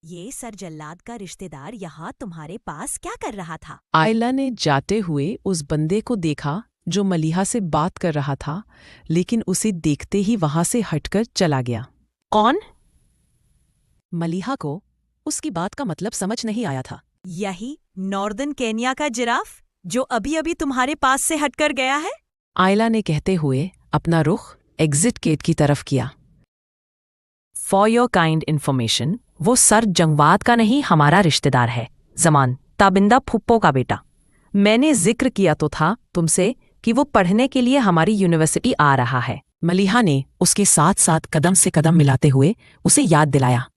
ये सर जल्लाद का रिश्तेदार यहाँ तुम्हारे पास क्या कर रहा था? आयला ने जाते हुए उस बंदे को देखा जो मलीहा से बात कर रहा था, लेकिन उसे देखते ही वहां से हटकर चला गया। कौन? मलीहा को उसकी बात का मतलब समझ नहीं आया था। यही नॉर्दर्न केन्या का जिराफ जो अभी अभी तुम्हारे पास से हटकर गया है? आयला ने कहते हुए अपना रुख एग्जिट गेट की तरफ किया। फॉर योर काइंड इन्फॉर्मेशन, वो सर जंगवाद का नहीं, हमारा रिश्तेदार है, जमान ताबिंदा फुप्पो का बेटा। मैंने जिक्र किया तो था तुमसे कि वो पढ़ने के लिए हमारी यूनिवर्सिटी आ रहा है। मलीहा ने उसके साथ साथ कदम से कदम मिलाते हुए उसे याद दिलाया।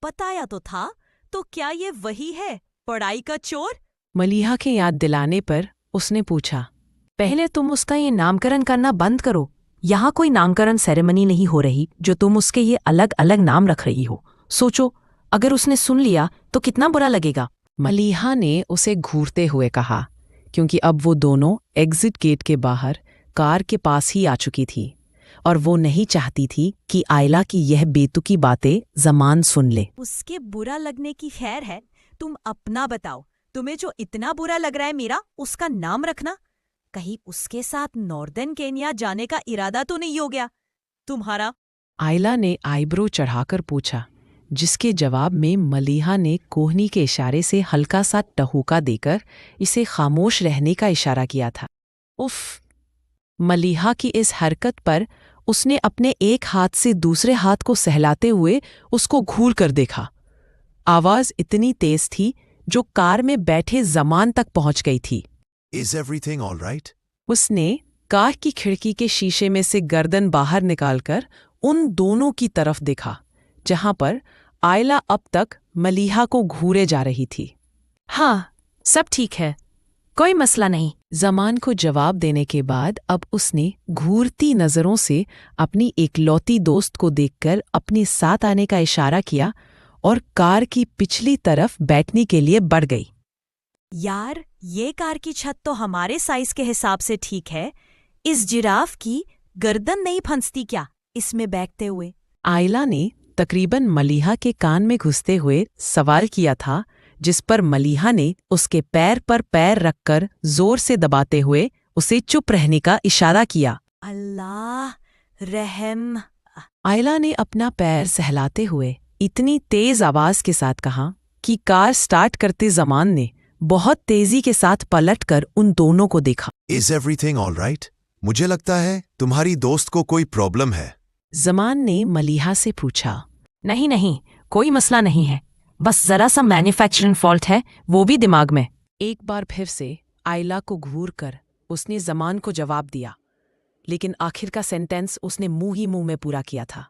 बताया तो था, तो क्या ये वही है, पढ़ाई का चोर? मलीहा के याद दिलाने पर उसने पूछा, पहले तुम उसका ये नामकरण करना बंद करो। यहाँ कोई नामकरण सेरेमनी नहीं हो रही जो तुम उसके ये अलग अलग नाम रख रही हो। सोचो, अगर उसने सुन लिया तो कितना बुरा लगेगा। मलीहा ने उसे घूरते हुए कहा, क्योंकि अब वो दोनों एग्जिट गेट के बाहर कार के पास ही आ चुकी थी और वो नहीं चाहती थी कि आयला की यह बेतुकी बातें जमान सुन ले। उसके बुरा लगने की खैर है, तुम अपना बताओ। तुम्हें जो इतना बुरा लग रहा है मेरा उसका नाम रखना, कहीं उसके साथ नॉर्दर्न केन्या जाने का इरादा तो नहीं हो गया तुम्हारा? आयला ने आईब्रो चढ़ाकर पूछा, जिसके जवाब में मलीहा ने कोहनी के इशारे से हल्का सा टहूका देकर इसे खामोश रहने का इशारा किया था। उफ! मलीहा की इस हरकत पर उसने अपने एक हाथ से दूसरे हाथ को सहलाते हुए उसको घूर कर देखा। आवाज इतनी तेज थी जो कार में बैठे जमान तक पहुंच गई थी। Is everything all right? उसने कार की खिड़की के शीशे में से गर्दन बाहर निकालकर उन दोनों की तरफ देखा जहां पर आयला अब तक मलीहा को घूरे जा रही थी। हाँ, सब ठीक है, कोई मसला नहीं। जमान को जवाब देने के बाद अब उसने घूरती नजरों से अपनी एकलौती दोस्त को देखकर अपने साथ आने का इशारा किया और कार की पिछली तरफ बैठने के लिए बढ़ गई। यार, ये कार की छत तो हमारे साइज के हिसाब से ठीक है, इस जिराफ की गर्दन नहीं फंसती क्या इसमें बैठते हुए? आयला ने तकरीबन मलीहा के कान में घुसते हुए सवाल किया था, जिस पर मलीहा ने उसके पैर पर पैर रखकर जोर से दबाते हुए उसे चुप रहने का इशारा किया। अल्लाह रहम। आयला ने अपना पैर सहलाते हुए इतनी तेज आवाज के साथ कहा कि कार स्टार्ट करते जमान ने बहुत तेजी के साथ पलटकर उन दोनों को देखा। Is everything all right? मुझे लगता है तुम्हारी दोस्त को कोई प्रॉब्लम है। जमान ने मलीहा से पूछा। नहीं नहीं, कोई मसला नहीं है, बस जरा सा मैन्युफैक्चरिंग फॉल्ट है, वो भी दिमाग में। एक बार फिर से आयला को घूर कर उसने जमान को जवाब दिया, लेकिन आखिर का सेंटेंस उसने मुंह ही मुंह में पूरा किया था।